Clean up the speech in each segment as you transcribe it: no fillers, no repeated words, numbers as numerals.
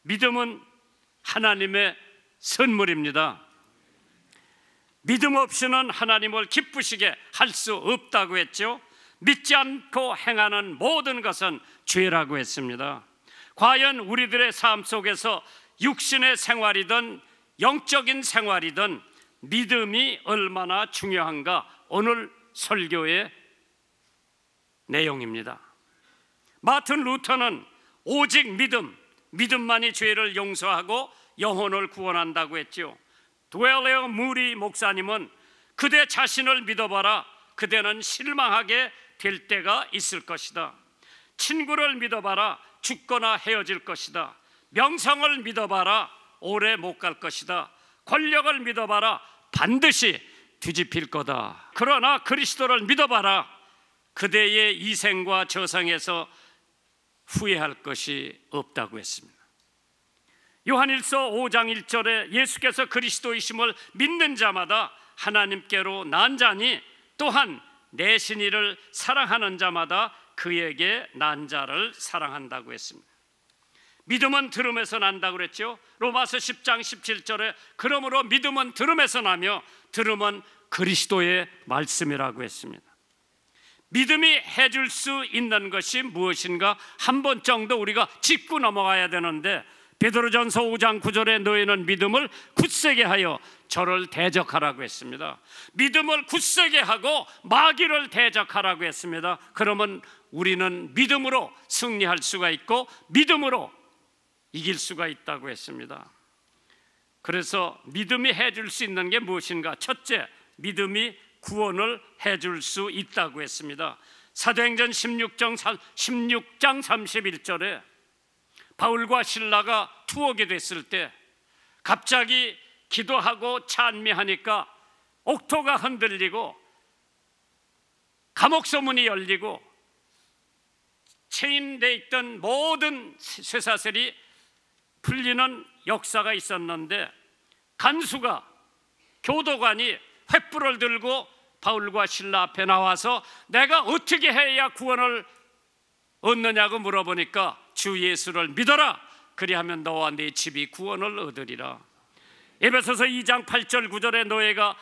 믿음은 하나님의 선물입니다. 믿음 없이는 하나님을 기쁘시게 할 수 없다고 했죠. 믿지 않고 행하는 모든 것은 죄라고 했습니다. 과연 우리들의 삶 속에서 육신의 생활이든 영적인 생활이든 믿음이 얼마나 중요한가, 오늘 설교의 내용입니다. 마틴 루터는 오직 믿음만이 죄를 용서하고 영혼을 구원한다고 했죠. 드웰레어 무리 목사님은 그대 자신을 믿어봐라, 그대는 실망하게 될 때가 있을 것이다. 친구를 믿어봐라, 죽거나 헤어질 것이다. 명성을 믿어봐라, 오래 못 갈 것이다. 권력을 믿어봐라, 반드시 뒤집힐 거다. 그러나 그리스도를 믿어봐라, 그대의 이생과 저생에서 후회할 것이 없다고 했습니다. 요한일서 5장 1절에 예수께서 그리스도이심을 믿는 자마다 하나님께로 난 자니 또한 내신 이를 사랑하는 자마다 그에게 난 자를 사랑한다고 했습니다. 믿음은 들음에서 난다고 그랬죠. 로마서 10장 17절에 그러므로 믿음은 들음에서 나며 들음은 그리스도의 말씀이라고 했습니다. 믿음이 해줄 수 있는 것이 무엇인가 한 번 정도 우리가 짚고 넘어가야 되는데, 베드로전서 5장 9절에 너희는 믿음을 굳세게 하여 저를 대적하라고 했습니다. 믿음을 굳세게 하고 마귀를 대적하라고 했습니다. 그러면 우리는 믿음으로 승리할 수가 있고 믿음으로 이길 수가 있다고 했습니다. 그래서 믿음이 해줄 수 있는 게 무엇인가? 첫째, 믿음이 구원을 해줄 수 있다고 했습니다. 사도행전 16장 31절에 바울과 실라가 투옥이 됐을 때 갑자기 기도하고 찬미하니까 옥토가 흔들리고 감옥 소문이 열리고 체인돼 있던 모든 쇠사슬이 풀리는 역사가 있었는데, 간수가, 교도관이 횃불을 들고 바울과 실라 앞에 나와서 내가 어떻게 해야 구원을 얻느냐고 물어보니까 주 예수를 믿어라, 그리하면 너와 네 집이 구원을 얻으리라. 에베소서 2장 8절 9절에 너희가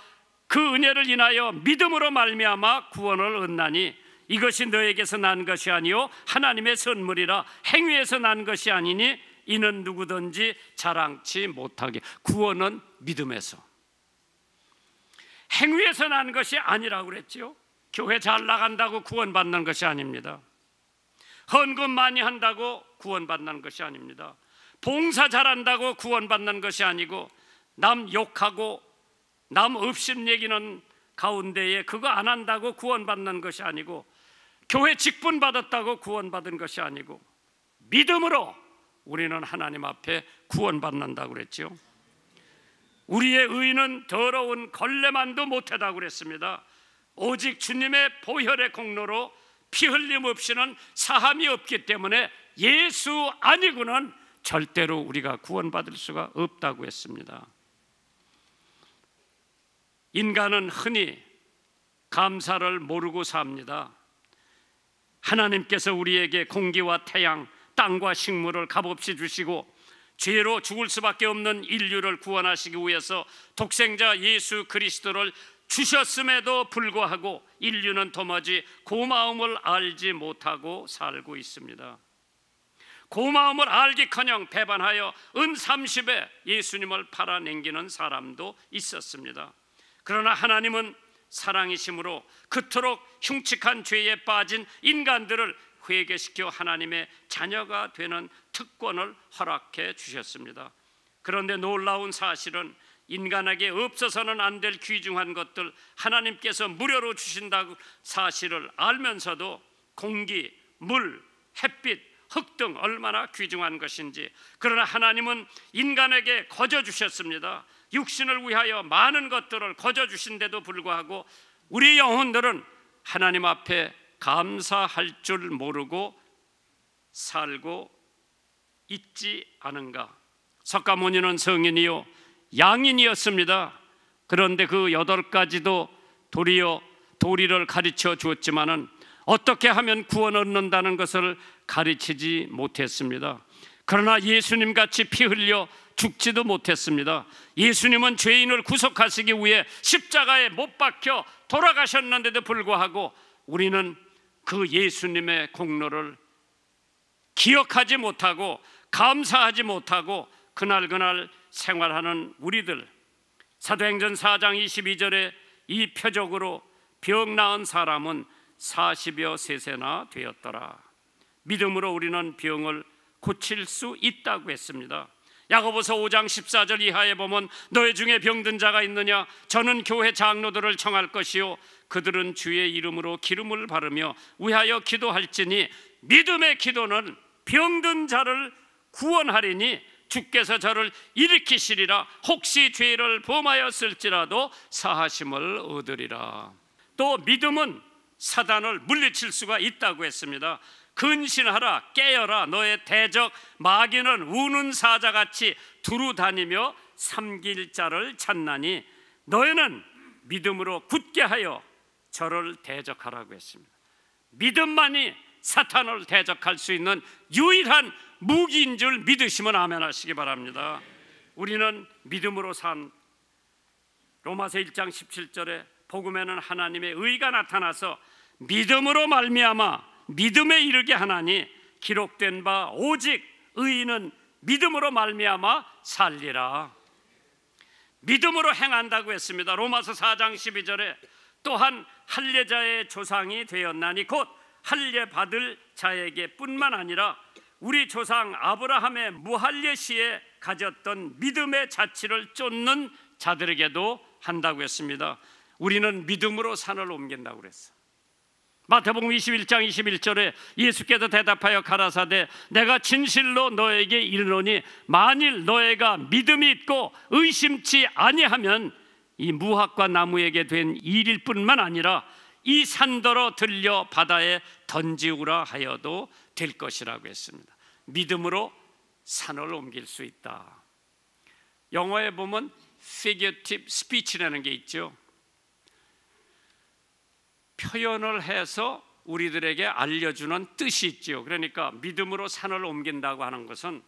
그 은혜를 인하여 믿음으로 말미암아 구원을 얻나니 이것이 너에게서 난 것이 아니요 하나님의 선물이라. 행위에서 난 것이 아니니 이는 누구든지 자랑치 못하게. 구원은 믿음에서, 행위에서 난 것이 아니라고 그랬죠. 교회 잘 나간다고 구원받는 것이 아닙니다. 헌금 많이 한다고 구원받는 것이 아닙니다. 봉사 잘한다고 구원받는 것이 아니고, 남 욕하고 남 업심 얘기는 가운데에 그거 안 한다고 구원받는 것이 아니고, 교회 직분 받았다고 구원받은 것이 아니고, 믿음으로 우리는 하나님 앞에 구원받는다고 그랬죠. 우리의 의는 더러운 걸레만도 못하다고 그랬습니다. 오직 주님의 보혈의 공로로 피 흘림 없이는 사함이 없기 때문에 예수 아니고는 절대로 우리가 구원받을 수가 없다고 했습니다. 인간은 흔히 감사를 모르고 삽니다. 하나님께서 우리에게 공기와 태양, 땅과 식물을 값없이 주시고 죄로 죽을 수밖에 없는 인류를 구원하시기 위해서 독생자 예수 그리스도를 주셨음에도 불구하고 인류는 도무지 고마움을 알지 못하고 살고 있습니다. 고마움을 알기커녕 배반하여 은 30에 예수님을 팔아넘기는 사람도 있었습니다. 그러나 하나님은 사랑이심으로 그토록 흉측한 죄에 빠진 인간들을 회개시켜 하나님의 자녀가 되는 특권을 허락해 주셨습니다. 그런데 놀라운 사실은 인간에게 없어서는 안 될 귀중한 것들 하나님께서 무료로 주신다고 사실을 알면서도 공기, 물, 햇빛, 흙 등 얼마나 귀중한 것인지, 그러나 하나님은 인간에게 거저 주셨습니다. 육신을 위하여 많은 것들을 거저 주신데도 불구하고 우리 영혼들은 하나님 앞에 감사할 줄 모르고 살고 있지 않은가? 석가모니는 성인이요 양인이었습니다. 그런데 그 8가지도 도리를 가르쳐 주었지만은 어떻게 하면 구원 얻는다는 것을 가르치지 못했습니다. 그러나 예수님같이 피 흘려 죽지도 못했습니다. 예수님은 죄인을 구속하시기 위해 십자가에 못 박혀 돌아가셨는데도 불구하고 우리는 그 예수님의 공로를 기억하지 못하고 감사하지 못하고 그날 생활하는 우리들, 사도행전 4장 22절에 이 표적으로 병 나은 사람은 40여 세세나 되었더라. 믿음으로 우리는 병을 고칠 수 있다고 했습니다. 야고보서 5장 14절 이하에 보면 너희 중에 병든 자가 있느냐? 저는 교회 장로들을 청할 것이요 그들은 주의 이름으로 기름을 바르며 위하여 기도할지니 믿음의 기도는 병든 자를 구원하리니 주께서 저를 일으키시리라. 혹시 죄를 범하였을지라도 사하심을 얻으리라. 또 믿음은 사단을 물리칠 수가 있다고 했습니다. 근신하라, 깨어라. 너의 대적 마귀는 우는 사자같이 두루 다니며 삼킬 자를 찾나니 너희는 믿음으로 굳게 하여 저를 대적하라고 했습니다. 믿음만이 사탄을 대적할 수 있는 유일한 무기인 줄 믿으시면 아멘 하시기 바랍니다. 우리는 믿음으로 산 로마서 1장 17절에 복음에는 하나님의 의가 나타나서 믿음으로 말미암아 믿음에 이르게 하나니 기록된 바 오직 의인은 믿음으로 말미암아 살리라. 믿음으로 행한다고 했습니다. 로마서 4장 12절에 또한 할례자의 조상이 되었나니 곧 할례 받을 자에게 뿐만 아니라 우리 조상 아브라함의 무할례 시에 가졌던 믿음의 자취를 쫓는 자들에게도 한다고 했습니다. 우리는 믿음으로 산을 옮긴다고 그랬어. 마태복음 21장 21절에 예수께서 대답하여 가라사대 내가 진실로 너에게 이르노니 만일 너희가 믿음이 있고 의심치 아니하면 이 무화과 나무에게 된 일일 뿐만 아니라 이 산더러 들려 바다에 던지우라 하여도 될 것이라고 했습니다. 믿음으로 산을 옮길 수 있다. 영어에 보면 figurative speech라는 게 있죠. 표현을 해서 우리들에게 알려주는 뜻이 있죠. 그러니까 믿음으로 산을 옮긴다고 하는 것은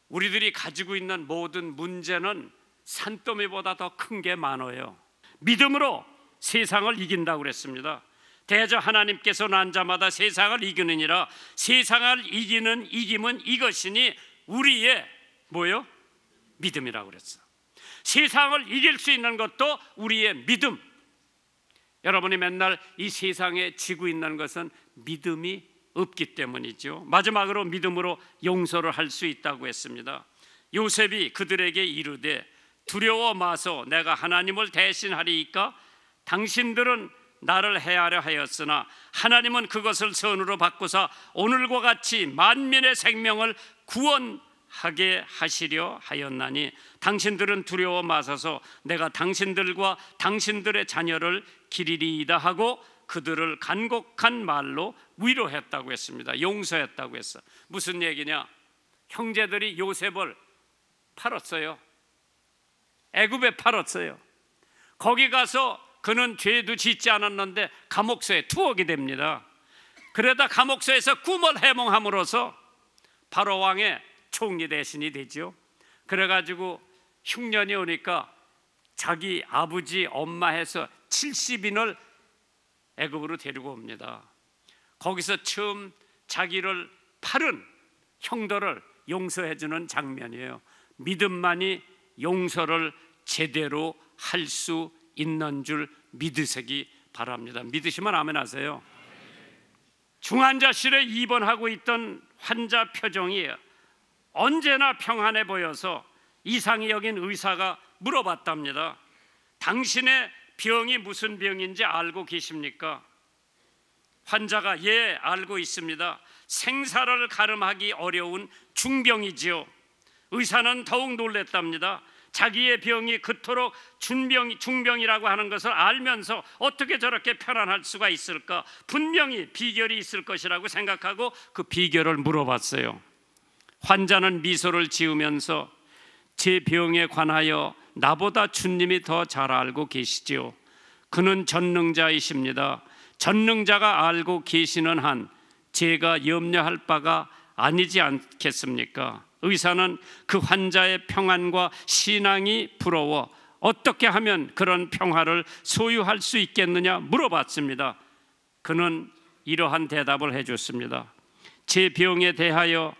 우리들이 가지고 있는 모든 문제는 산더미보다 더 큰 게 많아요. 믿음으로 세상을 이긴다고 그랬습니다. 대저 하나님께서 난 자마다 세상을 이기느니라. 세상을 이기는 이김은 이것이니 우리의 뭐요? 믿음이라고 그랬어. 세상을 이길 수 있는 것도 우리의 믿음. 여러분이 맨날 이 세상에 지고 있는 것은 믿음이 없기 때문이죠. 마지막으로 믿음으로 용서를 할 수 있다고 했습니다. 요셉이 그들에게 이르되 두려워 마소 내가 하나님을 대신하리이까? 당신들은 나를 해하려 하였으나 하나님은 그것을 선으로 바꾸사 오늘과 같이 만민의 생명을 구원하게 하시려 하였나니 당신들은 두려워 마소서 내가 당신들과 당신들의 자녀를 기리리이다 하고 그들을 간곡한 말로 위로했다고 했습니다. 용서했다고 했어. 무슨 얘기냐? 형제들이 요셉을 팔았어요. 애굽에 팔았어요. 거기 가서 그는 죄도 짓지 않았는데 감옥소에 투옥이 됩니다. 그러다 감옥소에서 꿈을 해몽함으로써 바로 왕의 총리 대신이 되죠. 그래가지고 흉년이 오니까 자기 아버지 엄마 해서 70인을 애굽으로 데리고 옵니다. 거기서 처음 자기를 팔은 형들을 용서해주는 장면이에요. 믿음만이 용서를 제대로 할 수 있는 줄 믿으시기 바랍니다. 믿으시면 아멘 하세요. 중환자실에 입원하고 있던 환자 표정이 언제나 평안해 보여서 이상히 여긴 의사가 물어봤답니다. 당신의 병이 무슨 병인지 알고 계십니까? 환자가 예, 알고 있습니다. 생사를 가름하기 어려운 중병이지요. 의사는 더욱 놀랬답니다. 자기의 병이 그토록 중병이라고 하는 것을 알면서 어떻게 저렇게 편안할 수가 있을까? 분명히 비결이 있을 것이라고 생각하고 그 비결을 물어봤어요. 환자는 미소를 지으면서 제 병에 관하여 나보다 주님이 더 잘 알고 계시지요. 그는 전능자이십니다. 전능자가 알고 계시는 한 제가 염려할 바가 아니지 않겠습니까? 의사는 그 환자의 평안과 신앙이 부러워 어떻게 하면 그런 평화를 소유할 수 있겠느냐 물어봤습니다. 그는 이러한 대답을 해줬습니다. 제 병에 대하여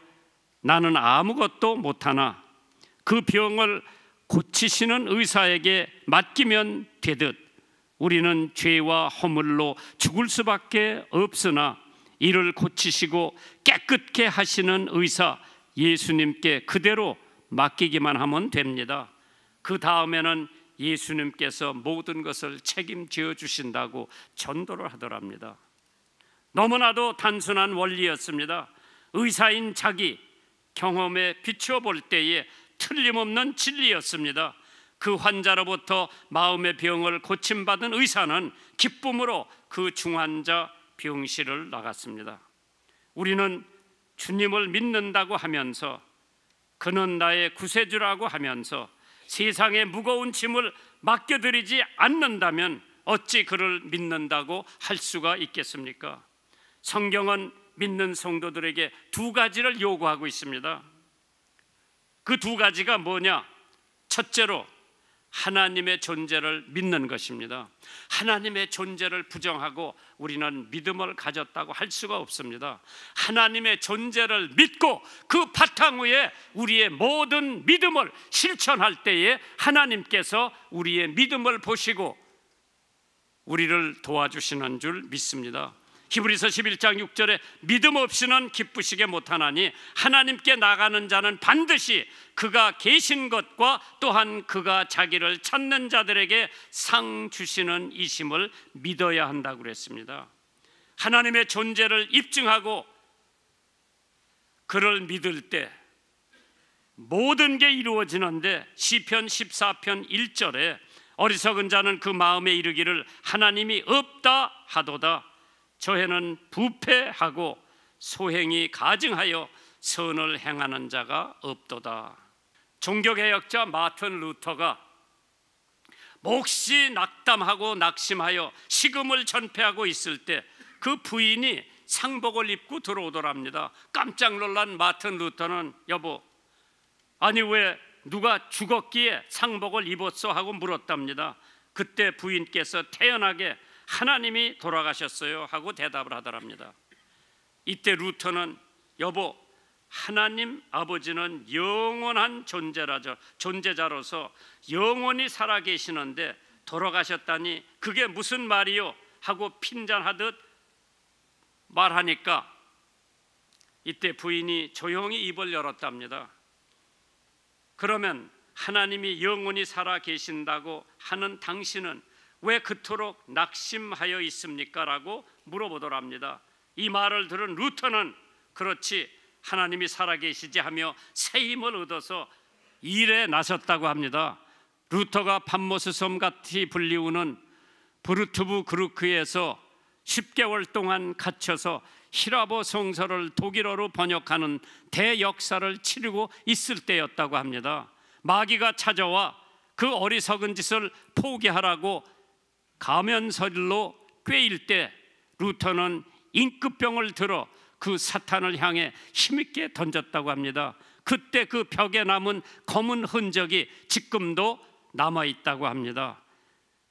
나는 아무것도 못하나 그 병을 고치시는 의사에게 맡기면 되듯 우리는 죄와 허물로 죽을 수밖에 없으나 이를 고치시고 깨끗게 하시는 의사 예수님께 그대로 맡기기만 하면 됩니다. 그 다음에는 예수님께서 모든 것을 책임져 주신다고 전도를 하더랍니다. 너무나도 단순한 원리였습니다. 의사인 자기 경험에 비추어 볼 때에 틀림없는 진리였습니다. 그 환자로부터 마음의 병을 고침받은 의사는 기쁨으로 그 중환자 병실을 나갔습니다. 우리는 주님을 믿는다고 하면서 그는 나의 구세주라고 하면서 세상의 무거운 짐을 맡겨드리지 않는다면 어찌 그를 믿는다고 할 수가 있겠습니까? 성경은 믿는 성도들에게 두 가지를 요구하고 있습니다. 그 두 가지가 뭐냐? 첫째로 하나님의 존재를 믿는 것입니다. 하나님의 존재를 부정하고 우리는 믿음을 가졌다고 할 수가 없습니다. 하나님의 존재를 믿고 그 바탕 위에 우리의 모든 믿음을 실천할 때에 하나님께서 우리의 믿음을 보시고 우리를 도와주시는 줄 믿습니다. 히브리서 11장 6절에 믿음 없이는 기쁘시게 못하나니 하나님께 나가는 자는 반드시 그가 계신 것과 또한 그가 자기를 찾는 자들에게 상 주시는 이심을 믿어야 한다고 그랬습니다. 하나님의 존재를 입증하고 그를 믿을 때 모든 게 이루어지는데 시편 14편 1절에 어리석은 자는 그 마음에 이르기를 하나님이 없다 하도다. 저에는 부패하고 소행이 가증하여 선을 행하는 자가 없도다. 종교개혁자 마틴 루터가 몹시 낙담하고 낙심하여 식음을 전폐하고 있을 때 그 부인이 상복을 입고 들어오더랍니다. 깜짝 놀란 마틴 루터는 여보, 아니 왜 누가 죽었기에 상복을 입었어? 하고 물었답니다. 그때 부인께서 태연하게 하나님이 돌아가셨어요 하고 대답을 하더랍니다. 이때 루터는 여보, 하나님 아버지는 영원한 존재자로서 영원히 살아계시는데 돌아가셨다니 그게 무슨 말이요? 하고 핀잔하듯 말하니까 이때 부인이 조용히 입을 열었답니다. 그러면 하나님이 영원히 살아계신다고 하는 당신은 왜 그토록 낙심하여 있습니까? 라고 물어보더랍니다. 이 말을 들은 루터는 그렇지 하나님이 살아계시지 하며 새 힘을 얻어서 일에 나섰다고 합니다. 루터가 밤모스섬 같이 불리우는 브루트부그루크에서 10개월 동안 갇혀서 히라보 성서를 독일어로 번역하는 대역사를 치르고 있을 때였다고 합니다. 마귀가 찾아와 그 어리석은 짓을 포기하라고 가면서리로 꿰일 때 루터는 임급병을 들어 그 사탄을 향해 힘있게 던졌다고 합니다. 그때 그 벽에 남은 검은 흔적이 지금도 남아있다고 합니다.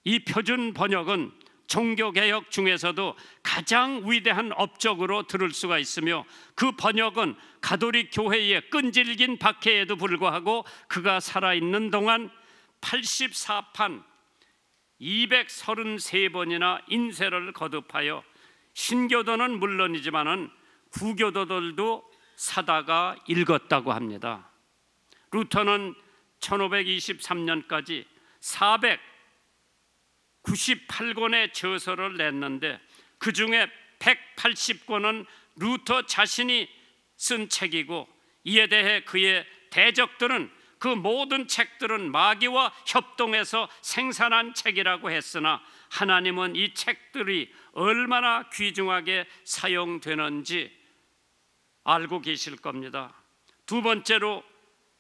이 표준 번역은 종교개혁 중에서도 가장 위대한 업적으로 들을 수가 있으며 그 번역은 가톨릭 교회의 끈질긴 박해에도 불구하고 그가 살아있는 동안 84판 233번이나 인쇄를 거듭하여 신교도는 물론이지만은 구교도들도 사다가 읽었다고 합니다. 루터는 1523년까지 498권의 저서를 냈는데 그 중에 180권은 루터 자신이 쓴 책이고 이에 대해 그의 대적들은 그 모든 책들은 마귀와 협동해서 생산한 책이라고 했으나 하나님은 이 책들이 얼마나 귀중하게 사용되는지 알고 계실 겁니다. 두 번째로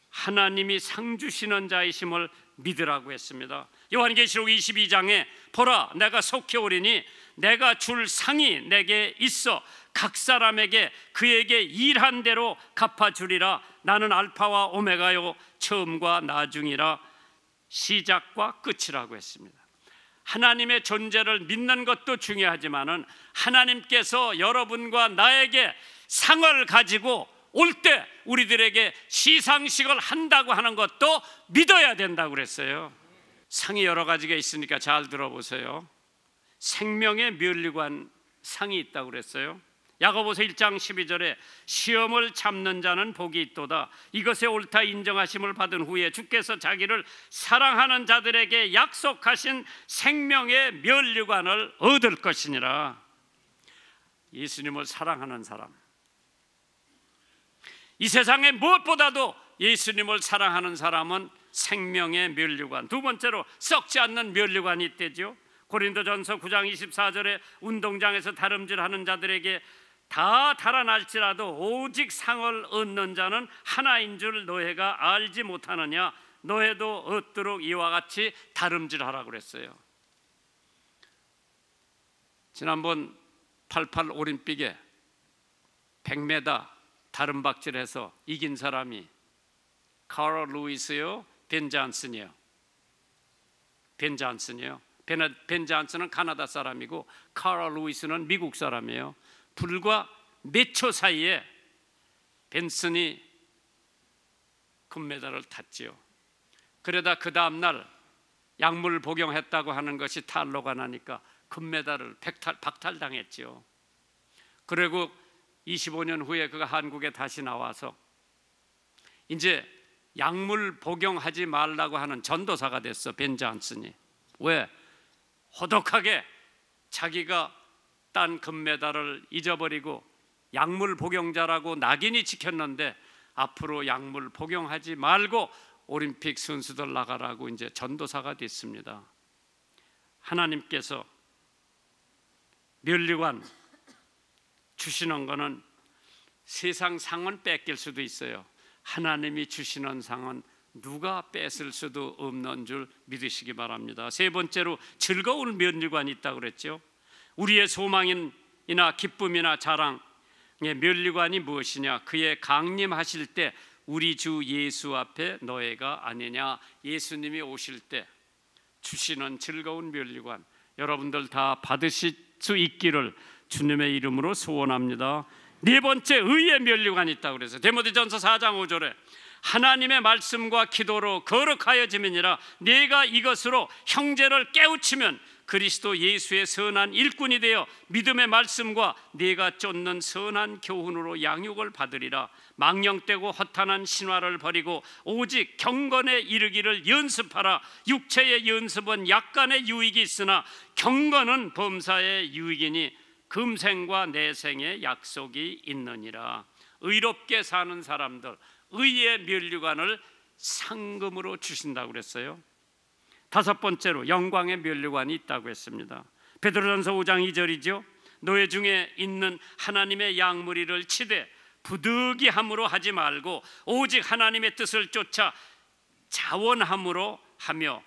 하나님이 상 주시는 자이심을 믿으라고 했습니다. 요한계시록 22장에 보라 내가 속히 오리니 내가 줄 상이 내게 있어 각 사람에게 그에게 일한 대로 갚아주리라. 나는 알파와 오메가요 처음과 나중이라 시작과 끝이라고 했습니다. 하나님의 존재를 믿는 것도 중요하지만은 하나님께서 여러분과 나에게 상을 가지고 올 때 우리들에게 시상식을 한다고 하는 것도 믿어야 된다고 그랬어요. 상이 여러 가지가 있으니까 잘 들어보세요. 생명의 면류관 상이 있다고 그랬어요. 야고보서 1장 12절에 시험을 참는 자는 복이 있도다. 이것에 옳다 인정하심을 받은 후에 주께서 자기를 사랑하는 자들에게 약속하신 생명의 면류관을 얻을 것이니라. 예수님을 사랑하는 사람, 이 세상에 무엇보다도 예수님을 사랑하는 사람은 생명의 면류관, 두 번째로 썩지 않는 면류관이 있대죠. 고린도전서 9장 24절에 운동장에서 다름질하는 자들에게 다 달아날지라도 오직 상을 얻는 자는 하나인 줄 너희가 알지 못하느냐. 너희도 얻도록 이와 같이 다름질하라고 그랬어요. 지난번 88 올림픽에 100m 다름박질해서 이긴 사람이 카라 루이스요, 벤 잔슨이요. 벤 잔슨은 카나다 사람이고 카라 루이스는 미국 사람이에요. 불과 몇 초 사이에 벤슨이 금메달을 탔지요. 그러다 그 다음날 약물 복용했다고 하는 것이 탄로가 나니까 금메달을 박탈당했지요. 그리고 25년 후에 그가 한국에 다시 나와서 이제 약물 복용하지 말라고 하는 전도사가 됐어. 벤 잔슨이. 왜? 호독하게 자기가 딴 금메달을 잊어버리고 약물 복용자라고 낙인이 찍혔는데 앞으로 약물 복용하지 말고 올림픽 선수들 나가라고 이제 전도사가 됐습니다. 하나님께서 면류관 주시는 거는 세상 상은 뺏길 수도 있어요. 하나님이 주시는 상은 누가 뺏을 수도 없는 줄 믿으시기 바랍니다. 세 번째로 즐거운 면류관이 있다고 그랬죠. 우리의 소망이나 기쁨이나 자랑의 면류관이 무엇이냐? 그의 강림하실 때 우리 주 예수 앞에 너희가 아니냐. 예수님이 오실 때 주시는 즐거운 면류관, 여러분들 다 받으실 수 있기를 주님의 이름으로 소원합니다. 네 번째, 의의 면류관이 있다고 그래서 디모데전서 4장 5절에 하나님의 말씀과 기도로 거룩하여짐이니라. 네가 이것으로 형제를 깨우치면 그리스도 예수의 선한 일꾼이 되어 믿음의 말씀과 네가 쫓는 선한 교훈으로 양육을 받으리라. 망령되고 허탄한 신화를 버리고 오직 경건에 이르기를 연습하라. 육체의 연습은 약간의 유익이 있으나 경건은 범사의 유익이니 금생과 내생의 약속이 있느니라. 의롭게 사는 사람들, 의의 면류관을 상금으로 주신다고 그랬어요. 다섯 번째로 영광의 면류관이 있다고 했습니다. 베드로전서 5장 2절이죠. 너희 중에 있는 하나님의 양무리를 치되 부득이함으로 하지 말고 오직 하나님의 뜻을 쫓아 자원함으로 하며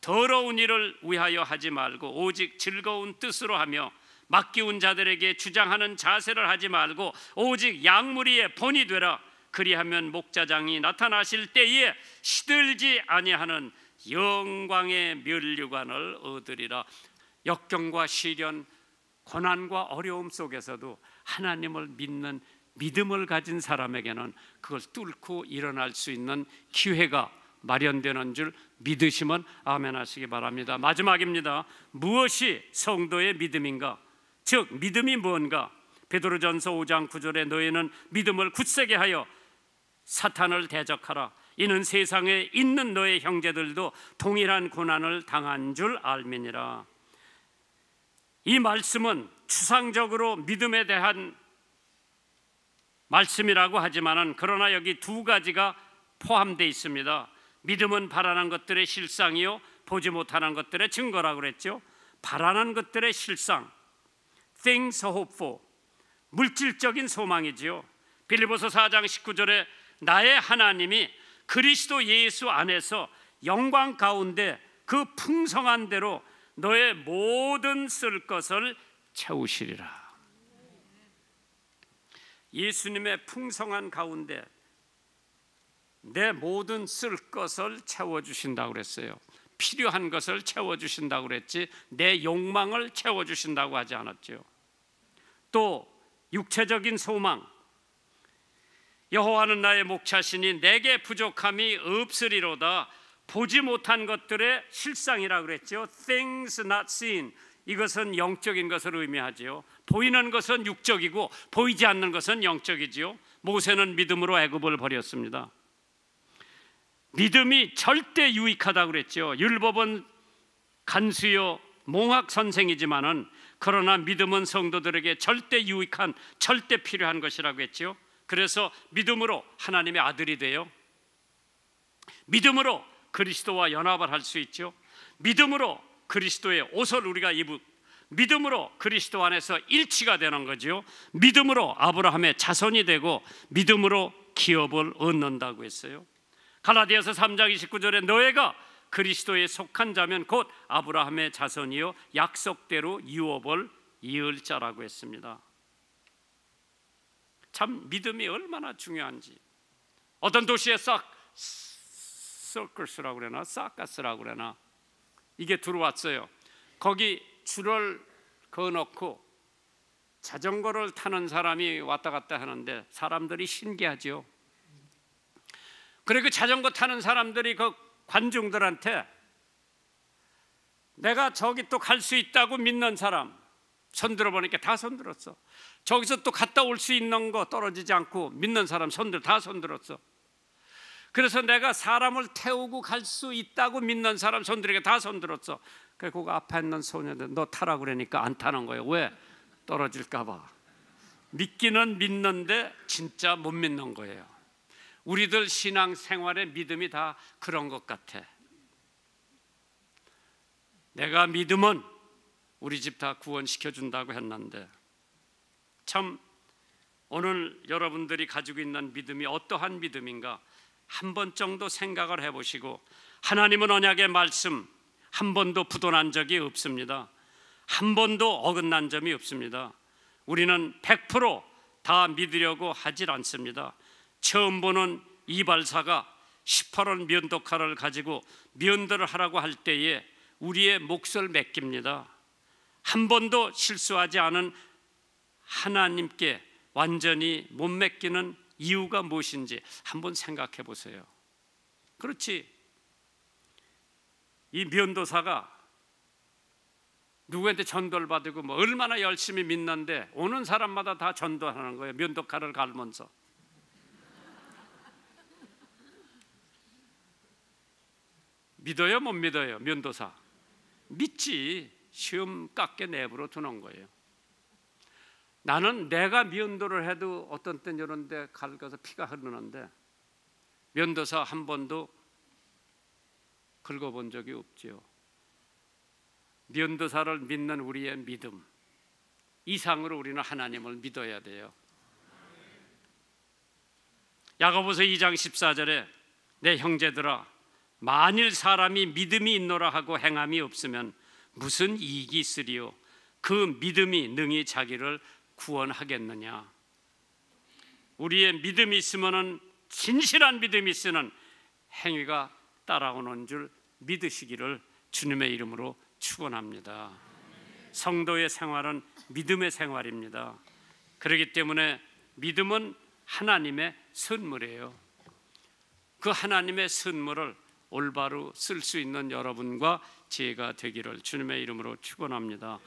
더러운 일을 위하여 하지 말고 오직 즐거운 뜻으로 하며 맡기운 자들에게 주장하는 자세를 하지 말고 오직 양무리의 본이 되라. 그리하면 목자장이 나타나실 때에 시들지 아니하는 영광의 면류관을 얻으리라. 역경과 시련, 고난과 어려움 속에서도 하나님을 믿는 믿음을 가진 사람에게는 그걸 뚫고 일어날 수 있는 기회가 마련되는 줄 믿으시면 아멘 하시기 바랍니다. 마지막입니다. 무엇이 성도의 믿음인가? 즉 믿음이 뭔가? 베드로전서 5장 9절에 너희는 믿음을 굳세게 하여 사탄을 대적하라. 이는 세상에 있는 너의 형제들도 동일한 고난을 당한 줄 알미니라. 이 말씀은 추상적으로 믿음에 대한 말씀이라고 하지만은 그러나 여기 두 가지가 포함되어 있습니다. 믿음은 바라는 것들의 실상이요 보지 못하는 것들의 증거라고 그랬죠. 바라는 것들의 실상, things hoped for, 물질적인 소망이지요. 빌립보서 4장 19절에 나의 하나님이 그리스도 예수 안에서 영광 가운데 그 풍성한 대로 너의 모든 쓸 것을 채우시리라. 예수님의 풍성한 가운데 내 모든 쓸 것을 채워주신다고 그랬어요. 필요한 것을 채워주신다고 그랬지 내 욕망을 채워주신다고 하지 않았죠. 또 육체적인 소망, 여호와는 나의 목자시니 내게 부족함이 없으리로다. 보지 못한 것들의 실상이라고 그랬죠. Things not seen. 이것은 영적인 것을 의미하지요. 보이는 것은 육적이고 보이지 않는 것은 영적이지요. 모세는 믿음으로 애굽을 버렸습니다. 믿음이 절대 유익하다고 그랬죠. 율법은 간수요 몽학 선생이지만은 그러나 믿음은 성도들에게 절대 유익한, 절대 필요한 것이라고 했죠. 그래서 믿음으로 하나님의 아들이 되어 믿음으로 그리스도와 연합을 할 수 있죠. 믿음으로 그리스도의 옷을 우리가 입고 믿음으로 그리스도 안에서 일치가 되는 거죠. 믿음으로 아브라함의 자손이 되고 믿음으로 기업을 얻는다고 했어요. 갈라디아서 3장 29절에 너희가 그리스도에 속한 자면 곧 아브라함의 자손이요 약속대로 유업을 이을 자라고 했습니다. 참 믿음이 얼마나 중요한지. 어떤 도시에 서커스라고 그러나 사카스라고 그러나 이게 들어왔어요. 거기 줄을 그어놓고 자전거를 타는 사람이 왔다 갔다 하는데 사람들이 신기하죠. 그래 그 자전거 타는 사람들이 그 관중들한테 내가 저기 또 갈 수 있다고 믿는 사람 손들어 보니까 다 손들었어. 저기서 또 갔다 올 수 있는 거 떨어지지 않고 믿는 사람 다 손들었어. 그래서 내가 사람을 태우고 갈 수 있다고 믿는 사람 손들이니까 다 손들었어. 그래서 그 앞에 있는 소녀들 너 타라고 그러니까 안 타는 거예요. 왜? 떨어질까 봐. 믿기는 믿는데 진짜 못 믿는 거예요. 우리들 신앙생활의 믿음이 다 그런 것 같아. 내가 믿으면 우리 집 다 구원시켜준다고 했는데 참 오늘 여러분들이 가지고 있는 믿음이 어떠한 믿음인가 한 번 정도 생각을 해보시고 하나님은 언약의 말씀 한 번도 부도난 적이 없습니다. 한 번도 어긋난 점이 없습니다. 우리는 100% 다 믿으려고 하질 않습니다. 처음 보는 이발사가 18원 면도칼을 가지고 면도를 하라고 할 때에 우리의 몫을 맡깁니다. 한 번도 실수하지 않은 하나님께 완전히 못 맡기는 이유가 무엇인지 한번 생각해 보세요. 그렇지, 이 면도사가 누구한테 전도를 받고 뭐 얼마나 열심히 믿는데 오는 사람마다 다 전도하는 거예요. 면도칼을 갈면서. 믿어요 못 믿어요? 면도사 믿지. 시험 깎게 내버려 두는 거예요. 나는 내가 면도를 해도 어떤 땐 이런 데 긁어서 피가 흐르는데 면도사 한 번도 긁어본 적이 없지요. 면도사를 믿는 우리의 믿음 이상으로 우리는 하나님을 믿어야 돼요. 야고보서 2장 14절에 내 형제들아 만일 사람이 믿음이 있노라 하고 행함이 없으면 무슨 이익이 있으리요? 그 믿음이 능히 자기를 구원하겠느냐? 우리의 믿음이 있으면은 진실한 믿음이 있으면 행위가 따라오는 줄 믿으시기를 주님의 이름으로 축원합니다. 성도의 생활은 믿음의 생활입니다. 그렇기 때문에 믿음은 하나님의 선물이에요. 그 하나님의 선물을 올바로 쓸 수 있는 여러분과 제가 되기를 주님의 이름으로 축원합니다.